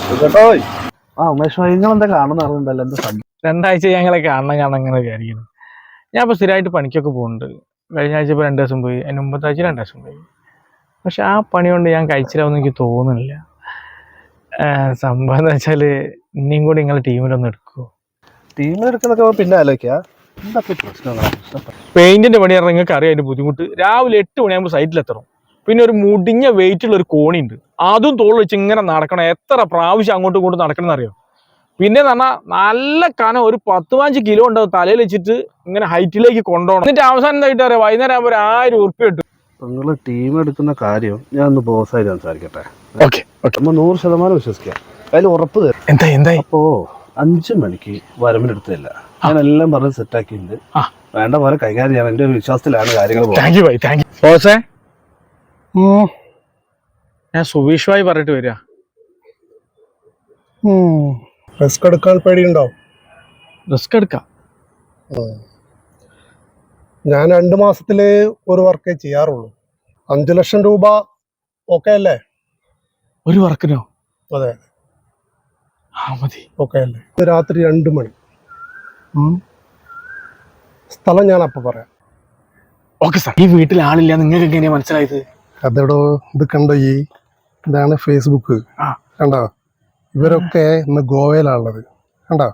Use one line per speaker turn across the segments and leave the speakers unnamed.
നിങ്ങളെന്താ കാണുന്നറിയണ്ടല്ലോ എന്താ സംഭവം?
2 ആഴ്ച ഞങ്ങളെ കാണണം അങ്ങനെ വിചാരിക്കുന്നു. ഞാൻ ഇപ്പോൾ സ്ഥിരമായിട്ട് പണിക്കൊക്കെ പോകുന്നുണ്ട്. കഴിഞ്ഞ ആഴ്ച ഇപ്പോൾ 2 ദിവസം പോയി, അതിന് മുമ്പത്തെ ആഴ്ച 2 ദിവസം പോയി. പക്ഷെ ആ പണി കൊണ്ട് ഞാൻ കഴിച്ചില്ലാവെന്ന് എനിക്ക് തോന്നുന്നില്ല. സംഭവം എന്ന് വെച്ചാൽ ഇനിയും കൂടി നിങ്ങൾ ടീമിലൊന്ന് എടുക്കുമോ?
ടീമിലെടുക്കുന്നൊക്കെ പിന്നെ ആലോചിക്കാം. എന്തൊക്കെ പ്രശ്നങ്ങളാണ്?
പെയിന്റിന്റെ പണി പറഞ്ഞാൽ നിങ്ങൾക്ക് അറിയാം അതിന്റെ ബുദ്ധിമുട്ട്. രാവിലെ 8 മണിയാകുമ്പോൾ സൈറ്റിലെത്തണം. പിന്നെ ഒരു മുടിഞ്ഞ വെയിറ്റുള്ള ഒരു കോണിയുണ്ട്, അതും തോളിൽ വെച്ച് ഇങ്ങനെ നടക്കണം. എത്ര പ്രാവശ്യം അങ്ങോട്ടും ഇങ്ങോട്ടും നടക്കണം എന്നറിയോ? പിന്നെ പറഞ്ഞാൽ നല്ല കനം, ഒരു 10-15 കിലോ ഉണ്ടാവും തലയിൽ വെച്ചിട്ട് ഇങ്ങനെ ഹൈറ്റിലേക്ക് കൊണ്ടുപോകണം. എന്നിട്ട് അവസാനം എന്തായിട്ട് അറിയാം, വൈകുന്നേരം ആകുമ്പോൾ ഒരു 1000 ഉറുപ്പ്യ കിട്ടും.
നിങ്ങൾ ടീം എടുക്കുന്ന കാര്യം ഞാൻ ഒന്ന് ബോസായിട്ട് സംസാരിക്കട്ടെ.
ഓക്കെ,
നമ്മൾ 100% വിശ്വസിക്കാം. അതിൽ ഉറപ്പ് തരും.
എന്തായി?
അപ്പോ 5 മണിക്ക് വരവിനെടുത്തില്ല. ഞാൻ എല്ലാം പറഞ്ഞ് സെറ്റാക്കിയിട്ടുണ്ട്. വേണ്ട പോലെ കൈകാര്യം ചെയ്യാൻ എന്റെ ഒരു വിശ്വാസത്തിലാണ് കാര്യങ്ങൾ.
ഞാൻ സുബീഷ് ഭായി പറഞ്ഞിട്ട് വരിക.
റിസ്ക് എടുക്കാൻ പേടിയുണ്ടോ?
റിസ്ക് എടുക്കാം.
ഞാൻ 2 മാസത്തില് ഒരു വർക്കേ ചെയ്യാറുള്ളൂ. 5 ലക്ഷം രൂപ ഓക്കെ അല്ലേ?
ഒരു വർക്കിനോ?
അതെ,
മതി.
ഓക്കെ അല്ലേ? രാത്രി 2 മണി. സ്ഥലം ഞാൻ അപ്പൊ പറയാം.
Okay sir. ഈ വീട്ടിൽ ആളില്ല, നിങ്ങൾക്ക് എങ്ങനെയാ മനസ്സിലായത്?
അതെടോ, ഇത് കണ്ടോ, ഇതാണ് ഫേസ്ബുക്ക്. കണ്ടോ? ഇവരൊക്കെ ഇന്ന് ഗോവയിലാണുള്ളത്. കണ്ടോ?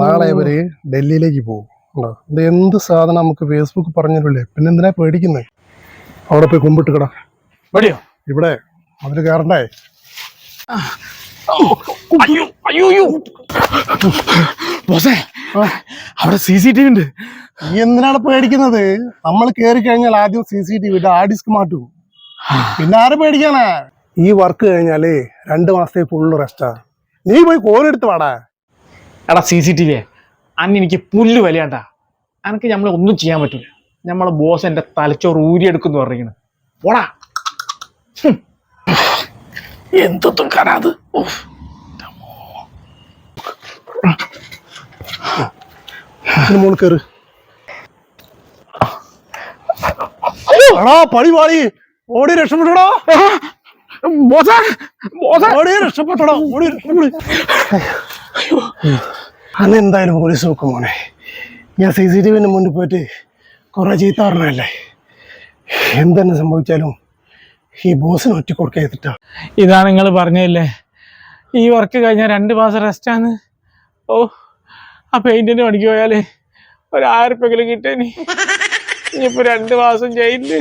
നാളെ ഇവര് ഡൽഹിയിലേക്ക് പോകും. കണ്ടോ? ഇത് എന്ത് സാധനം നമുക്ക് ഫേസ്ബുക്ക് പറഞ്ഞില്ലേ? പിന്നെ എന്തിനാ പേടിക്കുന്നത്? അവിടെ പോയി കുമ്പിട്ട് കിടാ. ഇവിടെ അതിന് കയറണ്ടേ?
അവിടെ CCTV ഉണ്ട്.
നീ എന്തിനാണ് പേടിക്കുന്നത്? നമ്മൾ കയറി കഴിഞ്ഞാൽ ആദ്യം CCTV ഹാർഡ് ഡിസ്ക് മാറ്റും. പിന്നെ ആരെ പേടിക്കാനാ? ഈ വർക്ക് കഴിഞ്ഞാല് 2 മാസത്തെ ഫുള്ള് റെസ്റ്റാ. നീ പോയി കോലെടുത്ത് വാടാ.
എടാ CCTV എനിക്ക് പുല്ല് വിലയാണ്ടാ. എനിക്ക് നമ്മളെ ഒന്നും ചെയ്യാൻ പറ്റൂല. നമ്മളെ ബോസ് എന്റെ തലച്ചോറ് ഊരിയെടുക്കുന്നു പറഞ്ഞിരിക്കുന്നു. പോടാ. എന്തൊന്നും കാണാത്.
മോൾ കയറ്. പണി പാളി. ഓടി രക്ഷപ്പെട്ടോ. രക്ഷപ്പെട്ടോടാ. അന്നെന്തായാലും പോലീസ് നോക്കും മോനെ. ഞാൻ CCTVന്റെ മുന്നിൽ പോയിട്ട് കുറെ ചീത്ത പറഞ്ഞല്ലേ. എന്തെന്നെ സംഭവിച്ചാലും ഈ ബോസിന് ഒറ്റ കൊടുക്കാ.
ഇതാണ് നിങ്ങൾ പറഞ്ഞല്ലേ, ഈ വർക്ക് കഴിഞ്ഞാൽ 2 മാസം റെസ്റ്റാന്ന്. ആ പെയിന്റിന് പണിക്ക് പോയാല് ഒരു 1000 ഉറുപ്പിക കിട്ടേനി. ഇനിയിപ്പോ 2 മാസം ജയിലില്.